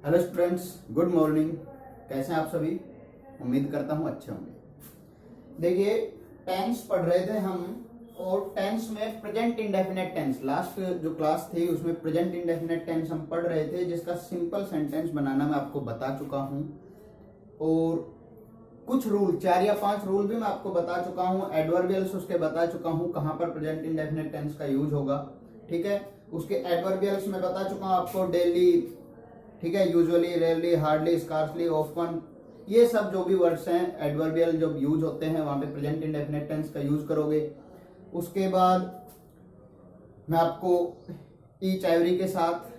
Hello students, good morning. कैसे हैं आप सभी? उम्मीद करता हूँ अच्छे होंगे। देखिए, टेंस पढ़ रहे थे हम, और टेंस में प्रेजेंट इंडेफिनेट टेंस, लास्ट जो क्लास थी उसमें प्रेजेंट इंडेफिनेट टेंस हम पढ़ रहे थे, जिसका सिंपल सेंटेंस बनाना मैं आपको बता चुका हूँ। और कुछ रूल, 4 या 5 रूल भी मैं आपको बता चुका हूँ। एडवर्बियल्स उसके बता चुका हूँ, कहाँ पर प्रेजेंट इंडेफिनेट टेंस का यूज होगा। ठीक है, उसके एडवर्बियल्स में बता चुका हूँ आपको, डेली, ठीक है, usually, rarely, hardly, scarcely, often, ये सब जो भी वर्ड्स हैं एडवर्बियल जब यूज होते हैं वहां पे प्रेजेंट इंडेफिनेट टेंस का यूज करोगे। उसके बाद मैं आपको ईच एवरी के साथ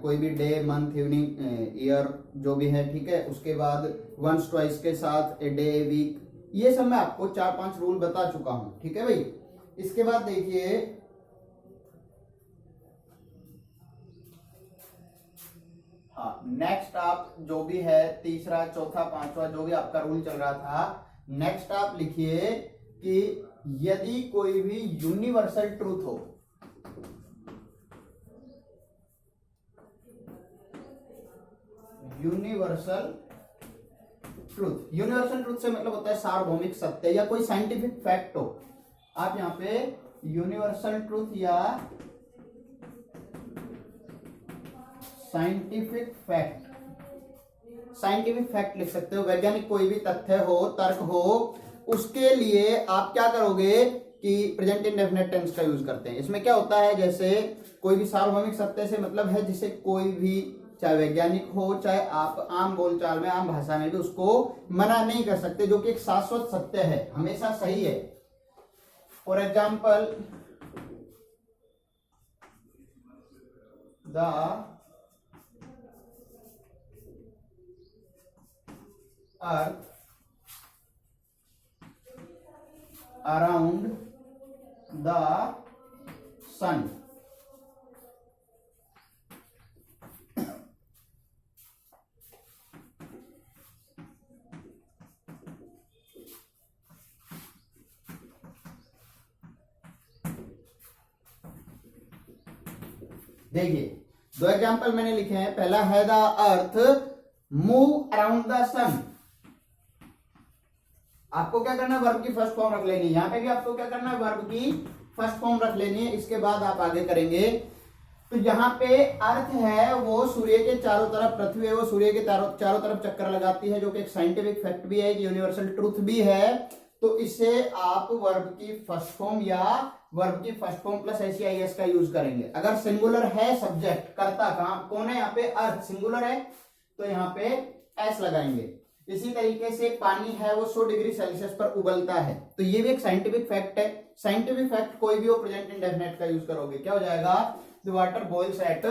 कोई भी डे, मंथ, इवनिंग, ईयर जो भी है, ठीक है, उसके बाद वंस ट्वाइस के साथ ए डे, वीक, ये सब मैं आपको 4-5 रूल बता चुका हूं। ठीक है भाई। इसके बाद देखिए, हाँ, नेक्स्ट आप जो भी है, तीसरा, चौथा, पांचवा जो भी आपका रूल चल रहा था, नेक्स्ट आप लिखिए कि यदि कोई भी यूनिवर्सल ट्रूथ हो, यूनिवर्सल यूनिवर्सल ट्रूथ से मतलब होता है सार्वभौमिक सत्य या कोई साइंटिफिक फैक्ट हो। आप यहां पे यूनिवर्सल ट्रूथ या साइंटिफिक फैक्ट लिख सकते हो। वैज्ञानिक कोई भी तथ्य हो, तर्क हो, उसके लिए आप क्या करोगे कि प्रेजेंट इंडेफिनिट टेंस का यूज करते हैं। इसमें क्या होता है, जैसे कोई भी सार्वभौमिक सत्य से मतलब है जिसे कोई भी, चाहे वैज्ञानिक हो, चाहे आप आम बोलचाल में, आम भाषा में भी उसको मना नहीं कर सकते, जो कि एक शाश्वत सत्य है, हमेशा सही है। For example, the earth around the sun देखिए, 2 एग्जाम्पल मैंने लिखे हैं। पहला है the earth move around the sun. आपको क्या करना है, वर्ब की फर्स्ट फॉर्म रख लेनी है। यहां पे भी आपको क्या करना है, वर्ब की फर्स्ट फॉर्म रख लेनी है। इसके बाद आप आगे करेंगे। तो यहाँ पे अर्थ है वो सूर्य के चारों तरफ, पृथ्वी है वो सूर्य के चारों तरफ चक्कर लगाती है, जो कि एक साइंटिफिक फैक्ट भी है, एक यूनिवर्सल ट्रूथ भी है। तो इससे आप वर्ब की फर्स्ट फॉर्म या वर्ब की फर्स्ट फॉर्म प्लस एसईआईएस का यूज करेंगे। अगर सिंगुलर है सब्जेक्ट, कर्ता कहां कौन है, यहाँ पे अर्थ सिंगुलर है, तो यहाँ पे एस लगाएंगे। इसी तरीके से पानी है वो 100 डिग्री सेल्सियस पर उबलता है, तो ये भी एक साइंटिफिक फैक्ट है। साइंटिफिक फैक्ट कोई भी हो, प्रेजेंट इंडेफिनिट का यूज करोगे, क्या हो जाएगा, the water boils at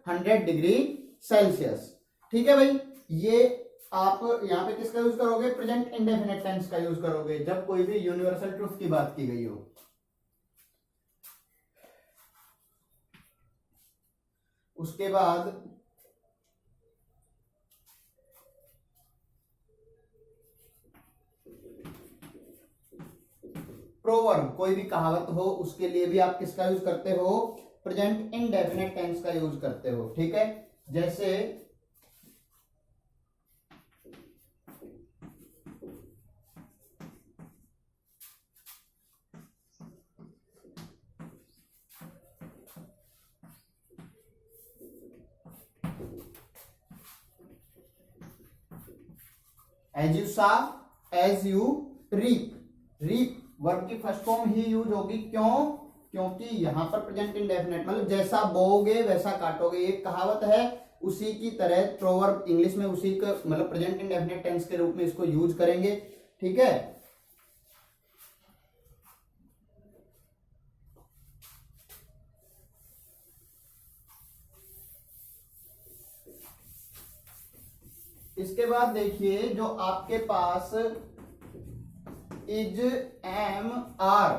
100 degree Celsius. ठीक है भाई। ये आप यहाँ पे किसका यूज करोगे, प्रेजेंट इंडेफिनिट टेंस का यूज करोगे, जब कोई भी यूनिवर्सल ट्रूथ की बात की गई हो। उसके बाद प्रोवर्ब, कोई भी कहावत हो, उसके लिए भी आप किसका यूज करते हो, प्रेजेंट इंडेफिनिट टेंस का यूज करते हो। ठीक है, जैसे as you sow, as you reap. Reap verb की फर्स्ट फॉर्म ही यूज होगी, क्यों, क्योंकि यहां पर प्रेजेंट इंडेफिनिट मतलब जैसा बोओगे वैसा काटोगे, एक कहावत है, उसी की तरह प्रोवर्ब इंग्लिश में उसी का मतलब प्रेजेंट इंडेफिनिट टेंस के रूप में इसको यूज करेंगे। ठीक है। इसके बाद देखिए, जो आपके पास इज, एम, आर,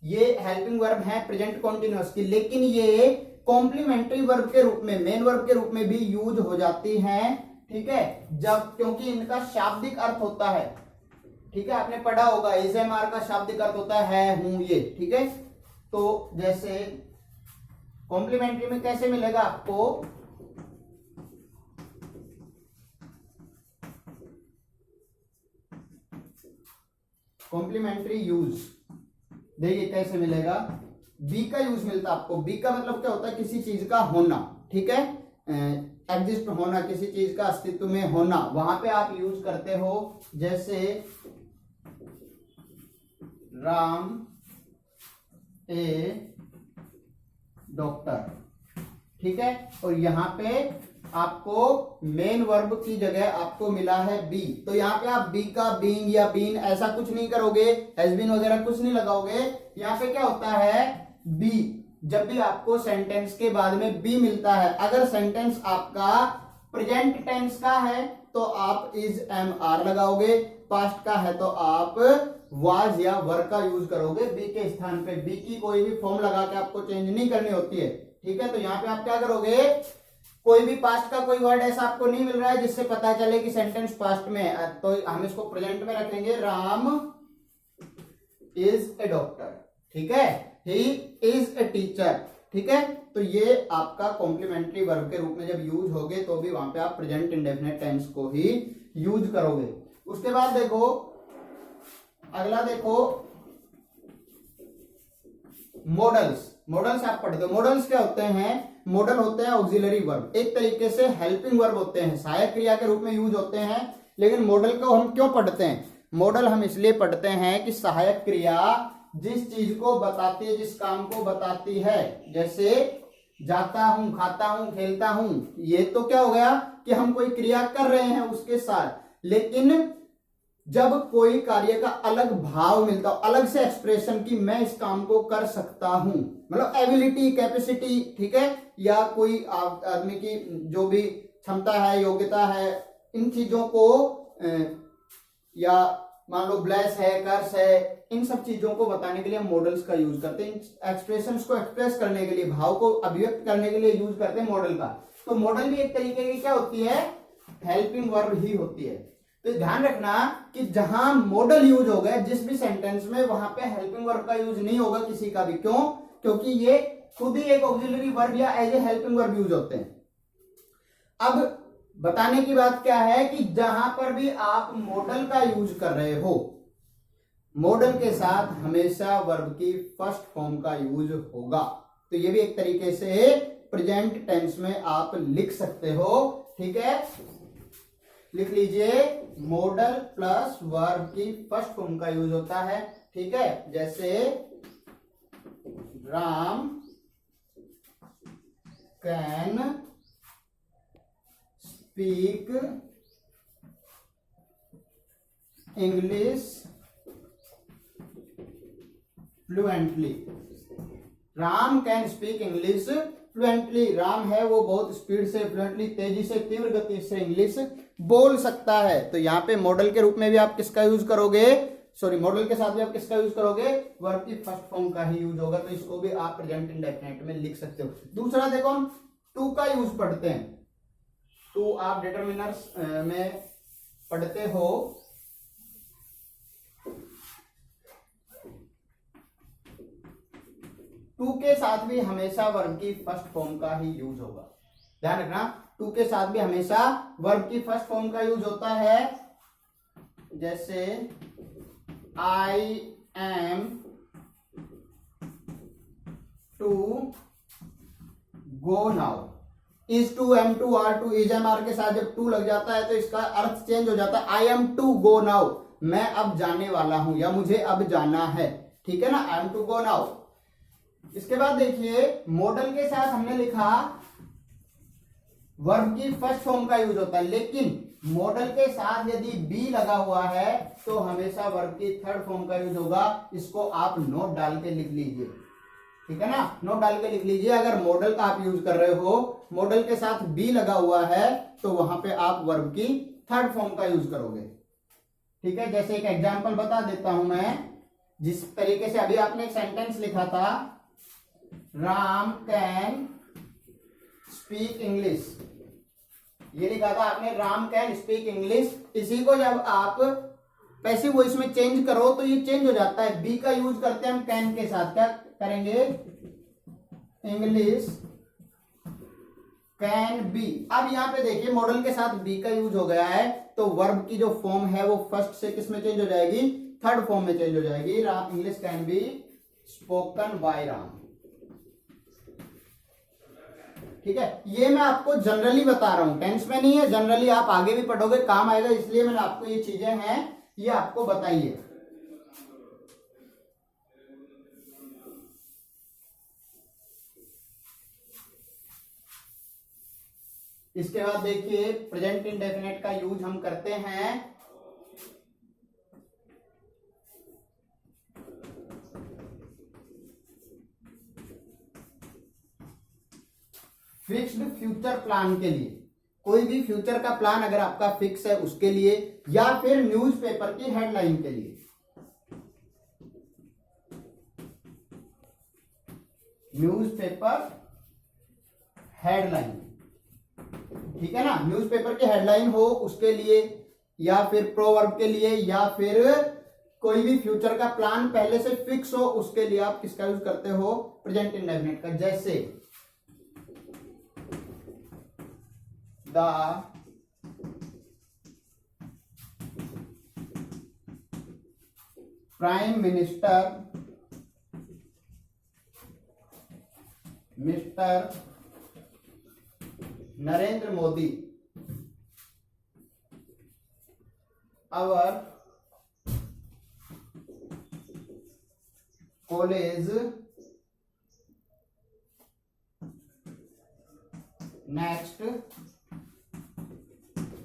ये हेल्पिंग वर्ब है प्रेजेंट कॉन्टिन्यूअस की, लेकिन ये कॉम्प्लीमेंट्री वर्ब के रूप में, मेन वर्ब के रूप में भी यूज हो जाती हैं। ठीक है, जब, क्योंकि इनका शाब्दिक अर्थ होता है, ठीक है, आपने पढ़ा होगा, इज, एम, आर का शाब्दिक अर्थ होता है हूं, ये। ठीक है, तो जैसे कॉम्प्लीमेंट्री में कैसे मिलेगा आपको, कॉम्प्लीमेंट्री यूज देखिए कैसे मिलेगा, बी का यूज मिलता है आपको। बी का मतलब क्या होता है, किसी चीज का होना, ठीक है, एग्जिस्ट होना, किसी चीज का अस्तित्व में होना, वहां पे आप यूज करते हो। जैसे राम ए डॉक्टर, ठीक है, और यहां पे आपको मेन वर्ब की जगह आपको मिला है बी, तो यहाँ पे आप बी का बीइंग या बीन ऐसा कुछ नहीं करोगे, हैज बीन वगैरह कुछ नहीं लगाओगे। यहाँ पे क्या होता है, बी, जब भी आपको सेंटेंस के बाद में बी मिलता है, अगर सेंटेंस आपका प्रेजेंट टेंस का है तो आप इज एम आर लगाओगे, पास्ट का है तो आप वाज या वर का यूज करोगे बी के स्थान पे। बी की कोई भी फॉर्म लगा के आपको चेंज नहीं करनी होती है, ठीक है। तो यहाँ पे आप क्या करोगे, कोई भी पास्ट का कोई वर्ड ऐसा आपको नहीं मिल रहा है जिससे पता चले कि सेंटेंस पास्ट में है, तो हम इसको प्रेजेंट में रखेंगे, राम इज ए डॉक्टर, ठीक है, ही इज ए टीचर, ठीक है। तो ये आपका कॉम्प्लीमेंट्री वर्ब के रूप में जब यूज होगे तो भी वहां पे आप प्रेजेंट इंडेफिनिट टेंस को ही यूज करोगे। उसके बाद देखो अगला, देखो मॉडल्स। मॉडल्स आप पढ़ते हो, मॉडल्स क्या होते हैं, मॉडल होते हैं ऑक्सिलरी वर्ब, एक तरीके से हेल्पिंग वर्ब होते हैं, सहायक क्रिया के रूप में यूज होते हैं। लेकिन मॉडल को हम क्यों पढ़ते हैं, मॉडल हम इसलिए पढ़ते हैं कि सहायक क्रिया जिस चीज को बताती है, जिस काम को बताती है, जैसे जाता हूं, खाता हूं, खेलता हूं, ये तो क्या हो गया कि हम कोई क्रिया कर रहे हैं उसके साथ। लेकिन जब कोई कार्य का अलग भाव मिलता हो, अलग से एक्सप्रेशन की मैं इस काम को कर सकता हूं, मतलब एबिलिटी, कैपेसिटी, ठीक है, या कोई आदमी की जो भी क्षमता है, योग्यता है, इन चीजों को या मान लो ब्लेस है, कर्स है, इन सब चीजों को बताने के लिए हम मॉडल्स का यूज करते हैं। एक्सप्रेशंस को एक्सप्रेस करने के लिए, भाव को अभिव्यक्त करने के लिए यूज करते हैं मॉडल का। तो मॉडल भी एक तरीके की क्या होती है, हेल्पिंग वर्ब ही होती है। तो ध्यान रखना कि जहां मॉडल यूज होगा जिस भी सेंटेंस में, वहां पे हेल्पिंग वर्ब का यूज नहीं होगा किसी का भी। क्यों, क्योंकि ये खुद ही एक ऑक्सिलरी वर्ब या as a helping verb use होते हैं। अब बताने की बात क्या है कि जहां पर भी आप मॉडल का यूज कर रहे हो, मॉडल के साथ हमेशा वर्ब की फर्स्ट फॉर्म का यूज होगा। तो ये भी एक तरीके से प्रेजेंट टेंस में आप लिख सकते हो, ठीक है। लिख लीजिए, मॉडल प्लस वर्ब की फर्स्ट फॉर्म का यूज होता है, ठीक है। जैसे Ram can speak English fluently. Ram can speak English fluently, Ram है वो बहुत स्पीड से, फ्लुएंटली, तेजी से, तीव्र गति से इंग्लिश बोल सकता है। तो यहाँ पे मॉडल के रूप में भी आप किसका यूज करोगे, सॉरी मॉडल के साथ भी आप किसका यूज करोगे, वर्ब की फर्स्ट फॉर्म का ही यूज होगा। तो इसको भी आप प्रेजेंट इंडेफिनिट में लिख सकते हो। दूसरा देखो, हम टू का यूज पढ़ते हैं। टू आप डिटरमिनर्स में पढ़ते हो, टू के साथ भी हमेशा वर्ब की फर्स्ट फॉर्म का ही यूज होगा। ध्यान रखना, टू के साथ भी हमेशा वर्ब की फर्स्ट फॉर्म का यूज होता है। जैसे I am to go now, is to, am to, are to, is am are के साथ जब टू लग जाता है तो इसका अर्थ चेंज हो जाता है। I am to go now, मैं अब जाने वाला हूं या मुझे अब जाना है, ठीक है ना, I am to go now. इसके बाद देखिए, मॉडल के साथ हमने लिखा वर्ब की फर्स्ट फॉर्म का यूज होता है, लेकिन मॉडल के साथ यदि बी लगा हुआ है तो हमेशा वर्ब की थर्ड फॉर्म का यूज होगा। इसको आप नोट डाल के लिख लीजिए, ठीक है ना, नोट डाल के लिख लीजिए। अगर मॉडल का आप यूज कर रहे हो, मॉडल के साथ बी लगा हुआ है तो वहां पे आप वर्ब की थर्ड फॉर्म का यूज करोगे, ठीक है। जैसे एक एग्जांपल बता देता हूं मैं, जिस तरीके से अभी आपने एक सेंटेंस लिखा था, राम कैन स्पीक इंग्लिश, ये लिखा था आपने, राम कैन स्पीक इंग्लिश। इसी को जब आप पैसिव वॉइस में चेंज करो तो ये चेंज हो जाता है। बी का यूज करते हैं हम कैन के साथ, क्या करेंगे, इंग्लिश कैन बी। अब यहां पे देखिए, मॉडल के साथ बी का यूज हो गया है तो वर्ब की जो फॉर्म है वो फर्स्ट से किस में चेंज हो जाएगी, थर्ड फॉर्म में चेंज हो जाएगी, Ram English can be spoken by Ram. ठीक है, ये मैं आपको जनरली बता रहा हूं, टेंस में नहीं है, जनरली आप आगे भी पढ़ोगे काम आएगा, इसलिए मैंने आपको ये चीजें हैं ये आपको बताइए। इसके बाद देखिए प्रेजेंट इंडेफिनिट का यूज हम करते हैं फिक्स्ड फ्यूचर प्लान के लिए। कोई भी फ्यूचर का प्लान अगर आपका फिक्स है उसके लिए, या फिर न्यूज़पेपर की हेडलाइन के लिए। न्यूज़पेपर हेडलाइन, ठीक है ना, न्यूज़पेपर की हेडलाइन हो उसके लिए, या फिर प्रोवर्ब के लिए, या फिर कोई भी फ्यूचर का प्लान पहले से फिक्स हो उसके लिए आप किसका यूज करते हो, प्रेजेंट इंडेफिनिट का। जैसे the prime minister mister Narendra Modi our college next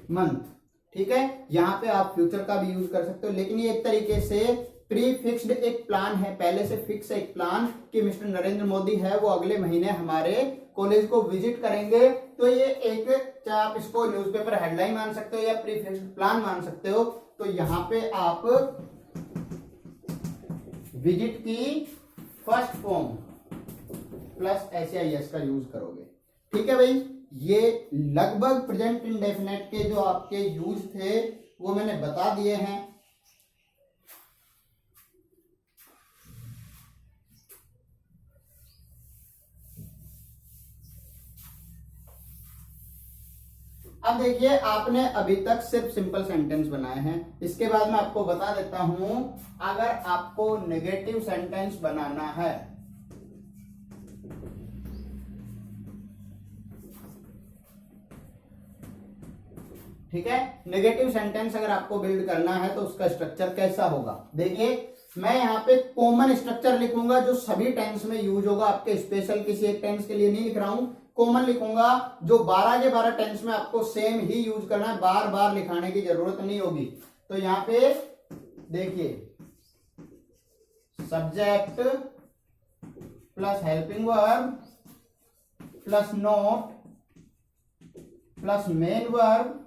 month। ठीक है, यहां पे आप फ्यूचर का भी यूज कर सकते हो, लेकिन ये एक तरीके से प्री फिक्स्ड एक प्लान है, पहले से फिक्स एक प्लान कि मिस्टर नरेंद्र मोदी है वो अगले महीने हमारे कॉलेज को विजिट करेंगे। तो ये एक, चाहे आप इसको न्यूज़पेपर हेडलाइन मान सकते हो या प्री फिक्स्ड प्लान मान सकते हो। तो यहां पे आप विजिट की फर्स्ट फॉर्म प्लस SIS का यूज करोगे। ठीक है भाई, ये लगभग प्रेजेंट इंडेफिनिट के जो आपके यूज थे वो मैंने बता दिए हैं। अब देखिए आपने अभी तक सिर्फ सिंपल सेंटेंस बनाए हैं, इसके बाद मैं आपको बता देता हूं अगर आपको नेगेटिव सेंटेंस बनाना है, ठीक है, नेगेटिव सेंटेंस अगर आपको बिल्ड करना है तो उसका स्ट्रक्चर कैसा होगा। देखिए मैं यहाँ पे कॉमन स्ट्रक्चर लिखूंगा जो सभी टेंस में यूज होगा, आपके स्पेशल किसी एक टेंस के लिए नहीं लिख रहा हूं, कॉमन लिखूंगा जो 12 के 12 टेंस में आपको सेम ही यूज करना है, बार बार लिखाने की जरूरत नहीं होगी। तो यहां पे देखिए subject plus helping verb plus note plus main verb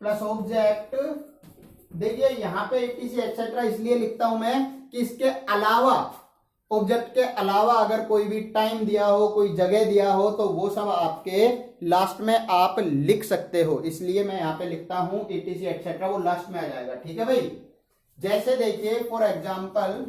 plus object. देखिए यहां पे etc एक्सेट्रा इसलिए लिखता हूं मैं कि इसके अलावा, ऑब्जेक्ट के अलावा अगर कोई भी टाइम दिया हो, कोई जगह दिया हो, तो वो सब आपके लास्ट में आप लिख सकते हो, इसलिए मैं यहां पे लिखता हूं etc एक्सेट्रा, वो लास्ट में आ जाएगा। ठीक है भाई, जैसे देखिए for example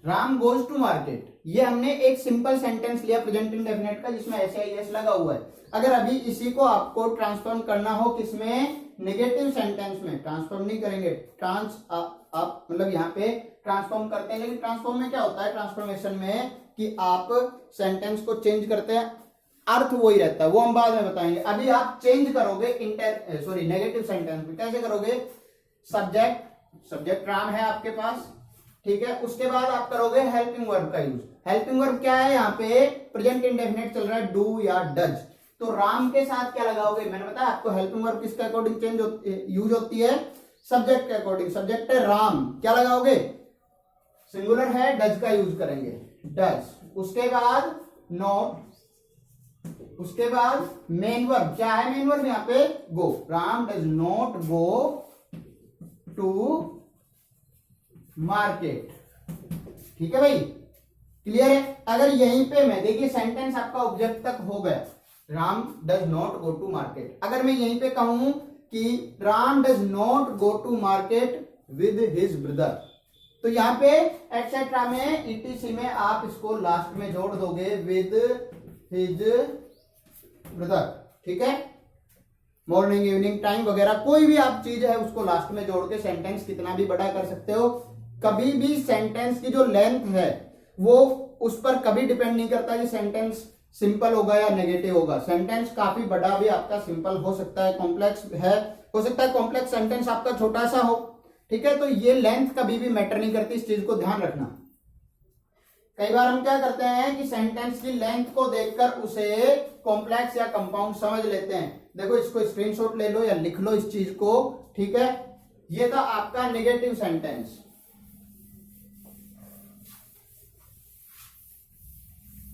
Ram goes to market, ये हमने एक सिंपल सेंटेंस लिया प्रेजेंट इंडेफिनिट का जिसमें SIS लगा हुआ है। अगर अभी इसी को आपको ट्रांसफॉर्म करना हो किसमें, नेगेटिव सेंटेंस में, ट्रांसफॉर्म नहीं करेंगे, आप मतलब यहाँ पे ट्रांसफॉर्म करते हैं, लेकिन ट्रांसफॉर्म में क्या होता है, ट्रांसफॉर्मेशन में कि आप सेंटेंस को चेंज करते हैं, अर्थ वही रहता है, वो हम बाद में बताएंगे। अभी आप चेंज करोगे नेगेटिव सेंटेंस में, कैसे करोगे, सब्जेक्ट राम है आपके पास, ठीक है, उसके बाद आप करोगे हेल्पिंग वर्ब का यूज। हेल्पिंग वर्ब क्या है, यहाँ पे प्रेजेंट इंडेफिनिट चल रहा है, डू या डज, तो राम के साथ क्या लगाओगे, मैंने बताया आपको हेल्पिंग वर्ब किसके अकॉर्डिंग यूज होती है, सब्जेक्ट के अकॉर्डिंग। सब्जेक्ट है राम, क्या लगाओगे, सिंगुलर है, डज का यूज करेंगे, डज। उसके बाद नॉट, उसके बाद मेन वर्ब, क्या है मेन वर्ब यहाँ पे, go, Ram does not go to market. ठीक है भाई, क्लियर है। अगर यहीं पे मैं, देखिए सेंटेंस आपका ऑब्जेक्ट तक हो गया, Ram does not go to market. अगर मैं यहीं पे कहूं कि Ram does not go to market with his brother. तो यहाँ पे एटसेट्रा में ईटीसी में आप इसको लास्ट में जोड़ दोगे विद हिज ब्रदर, ठीक है। मॉर्निंग इवनिंग टाइम वगैरह कोई भी आप चीज है उसको लास्ट में जोड़ के सेंटेंस कितना भी बड़ा कर सकते हो। कभी भी सेंटेंस की जो लेंथ है वो उस पर कभी डिपेंड नहीं करता कि सेंटेंस सिंपल होगा या नेगेटिव होगा। सेंटेंस काफी बड़ा भी आपका सिंपल हो सकता है, कॉम्प्लेक्स है हो सकता है, कॉम्प्लेक्स सेंटेंस आपका छोटा सा हो, ठीक है। तो ये लेंथ कभी भी मैटर नहीं करती, इस चीज को ध्यान रखना। कई बार हम क्या करते हैं कि सेंटेंस की लेंथ को देखकर उसे कॉम्प्लेक्स या कंपाउंड समझ लेते हैं। देखो इसको स्क्रीनशॉट ले लो या लिख लो इस चीज को, ठीक है। ये था आपका नेगेटिव सेंटेंस।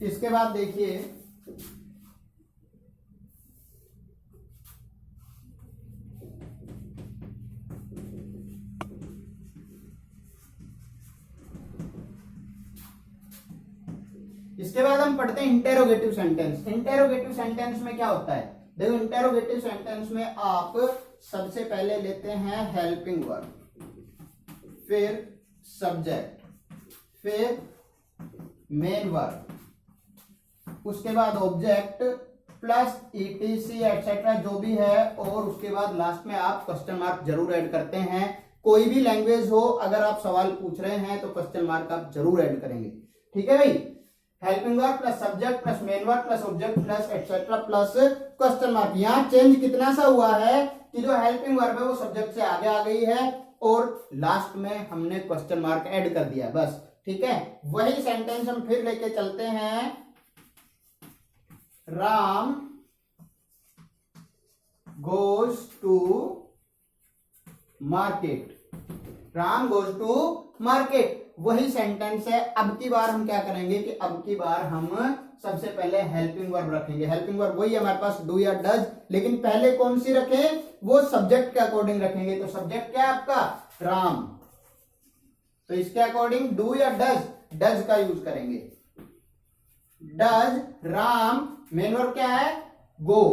इसके बाद देखिए इसके बाद हम पढ़ते हैं इंटेरोगेटिव सेंटेंस। इंटेरोगेटिव सेंटेंस में क्या होता है, देखो इंटेरोगेटिव सेंटेंस में आप सबसे पहले लेते हैं हेल्पिंग वर्ब, फिर सब्जेक्ट, फिर मेन वर्ब, उसके बाद ऑब्जेक्ट प्लस ईटीसी एटसेट्रा जो भी है, और उसके बाद लास्ट में आप क्वेश्चन मार्क जरूर ऐड करते हैं। कोई भी लैंग्वेज हो, अगर आप सवाल पूछ रहे हैं तो क्वेश्चन मार्क आप जरूर ऐड करेंगे, ठीक है भाई। Helping verb plus subject plus main verb plus object plus etcetera plus question mark. यहाँ चेंज कितना सा हुआ है कि जो हेल्पिंग वर्ब है वो सब्जेक्ट से आगे आ गई है और लास्ट में हमने क्वेश्चन मार्क ऐड कर दिया बस, ठीक है। वही सेंटेंस हम फिर लेके चलते हैं। Ram goes to market, Ram goes to market, वही सेंटेंस है। अब की बार हम क्या करेंगे कि अब की बार हम सबसे पहले हेल्पिंग वर्ब रखेंगे। हेल्पिंग वर्ब वही हमारे पास डू या डज, लेकिन पहले कौन सी रखें, वो सब्जेक्ट के अकॉर्डिंग रखेंगे। तो सब्जेक्ट क्या है आपका, राम, तो इसके अकॉर्डिंग डू या डज, डज का यूज करेंगे। डज राम, मेन वर्ब क्या है, गो।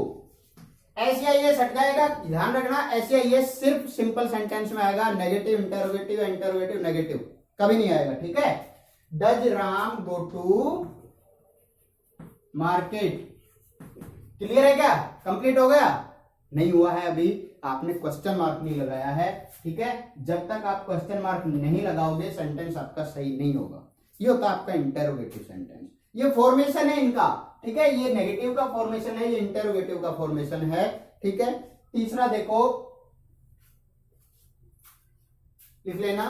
एसआईएस हट जाएगा, ध्यान रखना। एसआईएस सिर्फ सिंपल सेंटेंस में आएगा, नेगेटिव इंटरोगेटिव इंटरोगेटिव नेगेटिव कभी नहीं आएगा, ठीक है। Does Ram go to market, clear है क्या, कंप्लीट हो गया, नहीं हुआ है अभी, आपने क्वेश्चन मार्क नहीं लगाया है, ठीक है। जब तक आप क्वेश्चन मार्क नहीं लगाओगे सेंटेंस आपका सही नहीं होगा। ये होता है आपका इंटरोगेटिव सेंटेंस। ये फॉर्मेशन है इनका, ठीक है। ये नेगेटिव का फॉर्मेशन है, ये इंटरोगेटिव का फॉर्मेशन है, ठीक है। तीसरा देखो, लिख लेना,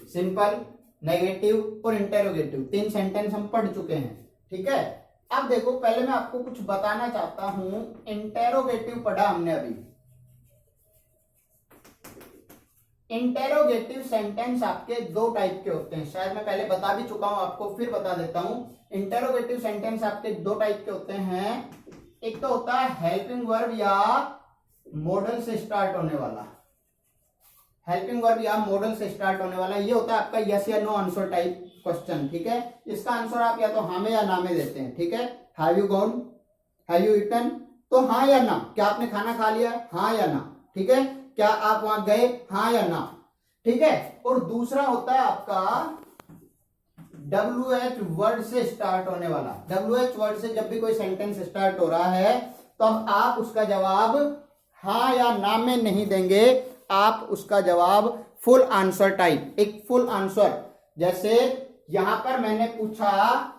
सिंपल, नेगेटिव और इंटेरोगेटिव, तीन सेंटेंस हम पढ़ चुके हैं, ठीक है। अब देखो पहले मैं आपको कुछ बताना चाहता हूं। इंटेरोगेटिव पढ़ा हमने अभी। इंटेरोगेटिव सेंटेंस आपके दो टाइप के होते हैं, शायद मैं पहले बता भी चुका हूं आपको, फिर बता देता हूं। इंटेरोगेटिव सेंटेंस आपके दो टाइप के होते हैं। एक तो होता है हेल्पिंग वर्ब या मॉडल से स्टार्ट होने वाला, हेल्पिंग वर्ब या मॉडल से स्टार्ट होने वाला, ये होता है आपका यस या नो आंसर टाइप क्वेश्चन, ठीक है। इसका आंसर आप या तो हाँ में या ना में देते हैं, ठीक है। Have you gone, have you eaten, तो हाँ या ना, क्या आपने खाना खा लिया, हाँ या ना, ठीक है। क्या आप वहां गए, हाँ या ना, ठीक है। और दूसरा होता है आपका WH वर्ड से स्टार्ट होने वाला। WH वर्ड से जब भी कोई सेंटेंस स्टार्ट हो रहा है तो अब आप उसका जवाब हाँ या ना में नहीं देंगे, आप उसका जवाब फुल आंसर टाइप, एक फुल आंसर, जैसे यहां पर मैंने पूछा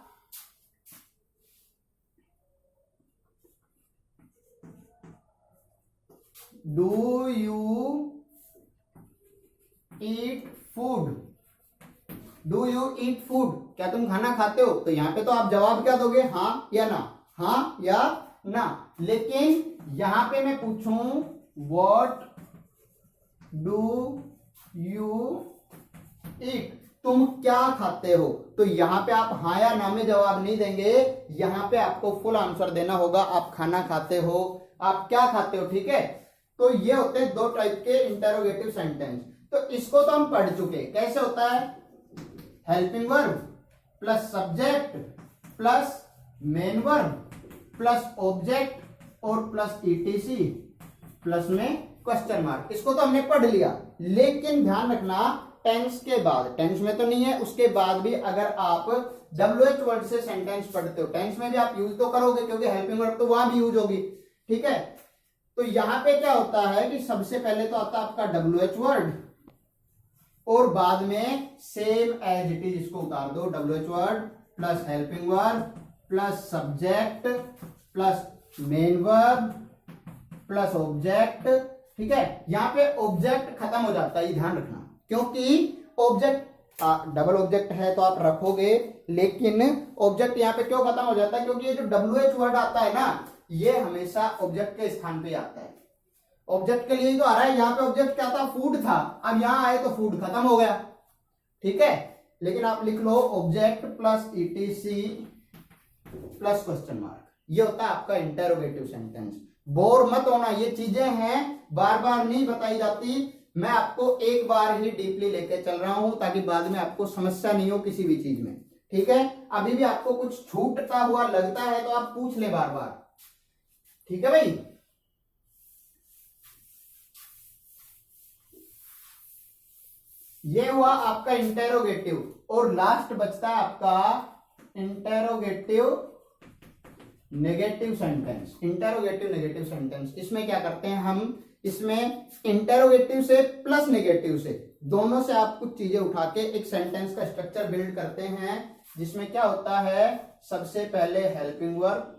do you eat food, do you eat food, क्या तुम खाना खाते हो, तो यहां पे तो आप जवाब क्या दोगे, हाँ या ना, हाँ या ना। लेकिन यहां पे मैं पूछूं व्हाट डू यू ईट, तुम क्या खाते हो, तो यहां पे आप हाँ या ना में जवाब नहीं देंगे, यहां पे आपको फुल आंसर देना होगा, आप खाना खाते हो, आप क्या खाते हो, ठीक है। तो ये होते हैं दो टाइप के इंटरोगेटिव सेंटेंस। तो इसको तो हम पढ़ चुके, कैसे होता है, helping verb plus subject plus main verb plus object और प्लस ईटीसी प्लस में क्वेश्चन मार्क। इसको तो हमने पढ़ लिया, लेकिन ध्यान रखना टेंस के बाद, टेंस में तो नहीं है, उसके बाद भी अगर आप WH वर्ड से सेंटेंस पढ़ते हो, टेंस में भी आप यूज तो करोगे क्योंकि हेल्पिंग वर्ब तो वहां भी यूज होगी। ठीक है, तो यहां पे क्या होता है कि सबसे पहले तो आता है आपका WH वर्ड और बाद में सेम एज इट इज इसको उतार दो, WH word plus helping verb plus subject plus main verb plus object. ठीक है, यहां पे ऑब्जेक्ट खत्म हो जाता है, ये ध्यान रखना, क्योंकि ऑब्जेक्ट डबल ऑब्जेक्ट है तो आप रखोगे, लेकिन ऑब्जेक्ट यहां पे क्यों खत्म हो जाता है, क्योंकि ये जो WH वर्ड आता है ना, ये हमेशा ऑब्जेक्ट के स्थान पे आता है। ऑब्जेक्ट के लिए तो आ रहा है, यहाँ पे ऑब्जेक्ट क्या था, फूड था, अब यहां आए तो फूड खत्म हो गया। ठीक है, लेकिन आप लिख लो object plus ETC plus question mark, ये होता है आपका इंटरोगेटिव सेंटेंस। बोर मत होना, ये चीजें हैं बार बार नहीं बताई जाती, मैं आपको एक बार ही डीपली लेके चल रहा हूं ताकि बाद में आपको समस्या नहीं हो किसी भी चीज में। ठीक है, अभी भी आपको कुछ छूटता हुआ लगता है तो आप पूछ ले बार बार। ठीक है भाई, ये हुआ आपका इंटेरोगेटिव, और लास्ट बचता है आपका interrogative negative sentence. Interrogative negative sentence, इसमें क्या करते हैं हम, इसमें इंटेरोगेटिव से प्लस नेगेटिव से, दोनों से आप कुछ चीजें उठा के एक सेंटेंस का स्ट्रक्चर बिल्ड करते हैं, जिसमें क्या होता है, सबसे पहले हेल्पिंग वर्ब,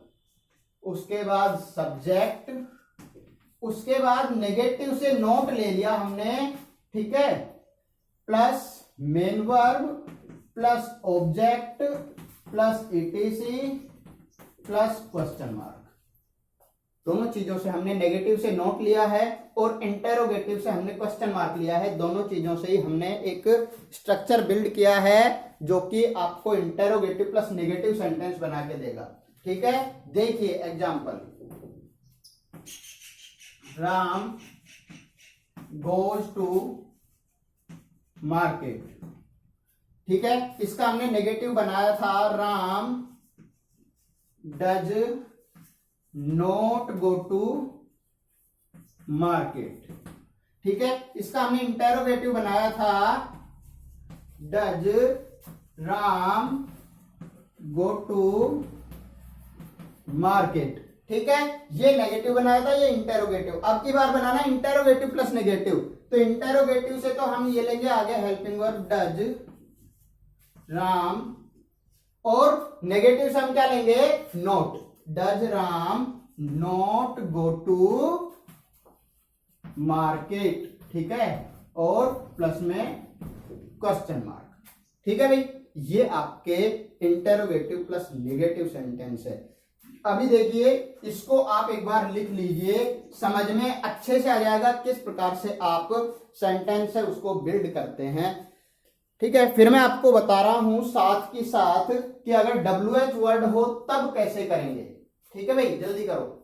उसके बाद सब्जेक्ट, उसके बाद नेगेटिव से नोट ले लिया हमने, ठीक है, plus main verb plus object plus ETC plus question mark. दोनों चीजों से हमने नेगेटिव से नोट लिया है और इंटेरोगेटिव से हमने क्वेश्चन मार्क लिया है। दोनों चीजों से ही हमने एक स्ट्रक्चर बिल्ड किया है जो कि आपको इंटेरोगेटिव प्लस नेगेटिव सेंटेंस बना के देगा। ठीक है, देखिए example, Ram goes to market. ठीक है, इसका हमने नेगेटिव बनाया था, Ram does not go to market. ठीक है, इसका हमने इंटेरोगेटिव बनाया था, does Ram go to market. ठीक है, ये नेगेटिव बनाया था, ये इंटेरोगेटिव। अब की बार बनाना इंटेरोगेटिव प्लस नेगेटिव, तो इंटेरोगेटिव से तो हम ये लेंगे आगे हेल्पिंग वर्ब डज राम, और नेगेटिव से हम क्या लेंगे, not, does Ram not go to market. ठीक है, और प्लस में क्वेश्चन मार्क। ठीक है भाई, ये आपके इंटेरोगेटिव प्लस नेगेटिव सेंटेंस है। अभी देखिए, इसको आप एक बार लिख लीजिए, समझ में अच्छे से आ जाएगा किस प्रकार से आप सेंटेंस है उसको बिल्ड करते हैं। ठीक है, फिर मैं आपको बता रहा हूं साथ की साथ कि अगर WH वर्ड हो तब कैसे करेंगे। ठीक है भाई, जल्दी करो।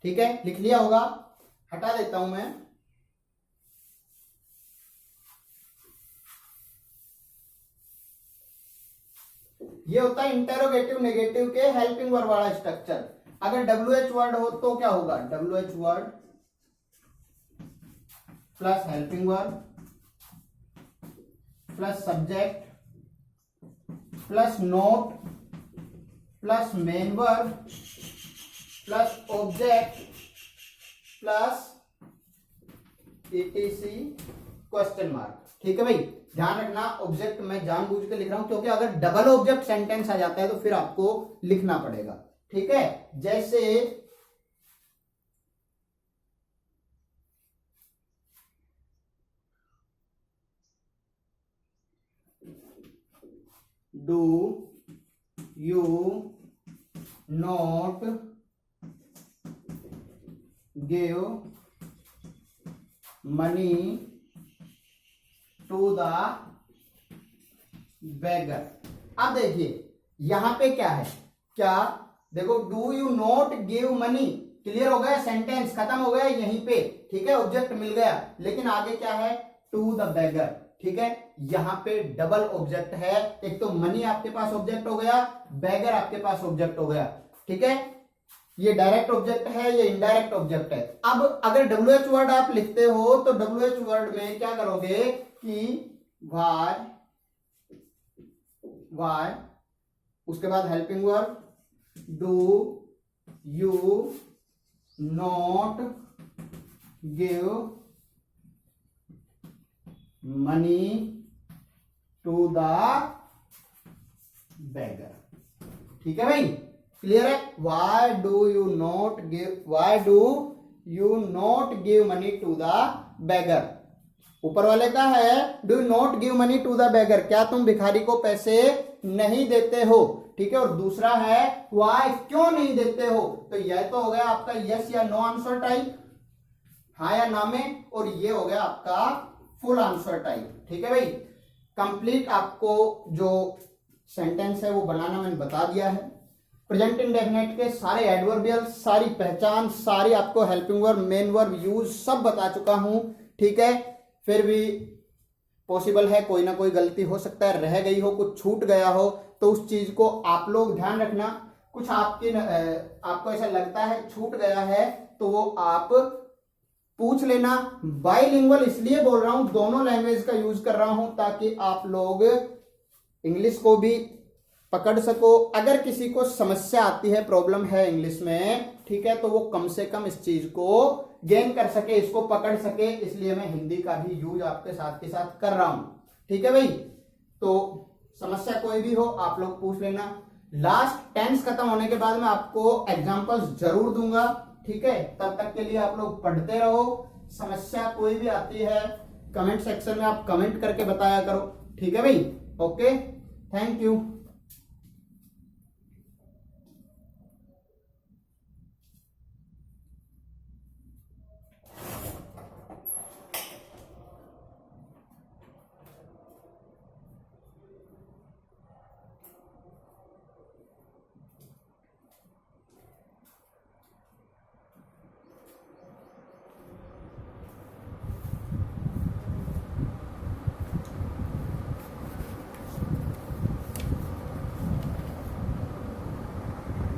ठीक है, लिख लिया होगा, हटा देता हूं मैं। ये होता है इंटेरोगेटिव नेगेटिव के हेल्पिंग वर्ब वाला स्ट्रक्चर। अगर WH वर्ड हो तो क्या होगा, WH word plus helping verb plus subject plus note plus main verb plus object plus etc question mark. ठीक है भाई, ध्यान रखना, ऑब्जेक्ट मैं जानबूझ के लिख रहा हूं क्योंकि अगर डबल ऑब्जेक्ट सेंटेंस आ जाता है तो फिर आपको लिखना पड़ेगा। ठीक है, जैसे do you not give money to the beggar. अब देखिए यहां पे क्या है, क्या देखो, do you not give money, clear हो गया, सेंटेंस खत्म हो गया यहीं पे, ठीक है, ऑब्जेक्ट मिल गया। लेकिन आगे क्या है, टू द बेगर, ठीक है, यहां पे डबल ऑब्जेक्ट है, एक तो मनी आपके पास ऑब्जेक्ट हो गया, बेगर आपके पास ऑब्जेक्ट हो गया, ठीक है। ये डायरेक्ट ऑब्जेक्ट है, ये इनडायरेक्ट ऑब्जेक्ट है। अब अगर WH वर्ड आप लिखते हो तो WH वर्ड में क्या करोगे कि वाई, उसके बाद helping verb, do you not give money to the beggar, ठीक है भाई, क्लियर है। Why do you not give money to the beggar. ऊपर वाले का है do you not give money to the beggar, क्या तुम भिखारी को पैसे नहीं देते हो, ठीक है। और दूसरा है वाई, क्यों नहीं देते हो, तो यह तो हो गया आपका यस या नो आंसर टाइप, हाँ या ना में, और ये हो गया आपका फुल आंसर टाइप, ठीक है भाई। कंप्लीट आपको जो सेंटेंस है वो बनाना मैंने बता दिया है। प्रेजेंट इंडेफिनिट के सारे एडवर्बियल, सारी पहचान, सारी आपको helping verb, main verb, use सब बता चुका हूं, ठीक है। फिर भी पॉसिबल है कोई ना कोई गलती हो सकता है, रह गई हो, कुछ छूट गया हो, तो उस चीज को आप लोग ध्यान रखना। कुछ आपको ऐसा लगता है छूट गया है तो वो आप पूछ लेना। बाइलिंगुअल इसलिए बोल रहा हूं, दोनों लैंग्वेज का यूज कर रहा हूं ताकि आप लोग इंग्लिश को भी पकड़ सको। अगर किसी को समस्या आती है, प्रॉब्लम है इंग्लिश में, ठीक है, तो वो कम से कम इस चीज को गेन कर सके, इसको पकड़ सके, इसलिए मैं हिंदी का भी यूज आपके साथ के साथ कर रहा हूं, ठीक है भाई। तो समस्या कोई भी हो आप लोग पूछ लेना। लास्ट टेंस खत्म होने के बाद मैं आपको एग्जांपल्स जरूर दूंगा, ठीक है। तब तक के लिए आप लोग पढ़ते रहो। समस्या कोई भी आती है कमेंट सेक्शन में आप कमेंट करके बताया करो, ठीक है भाई। Okay, thank you.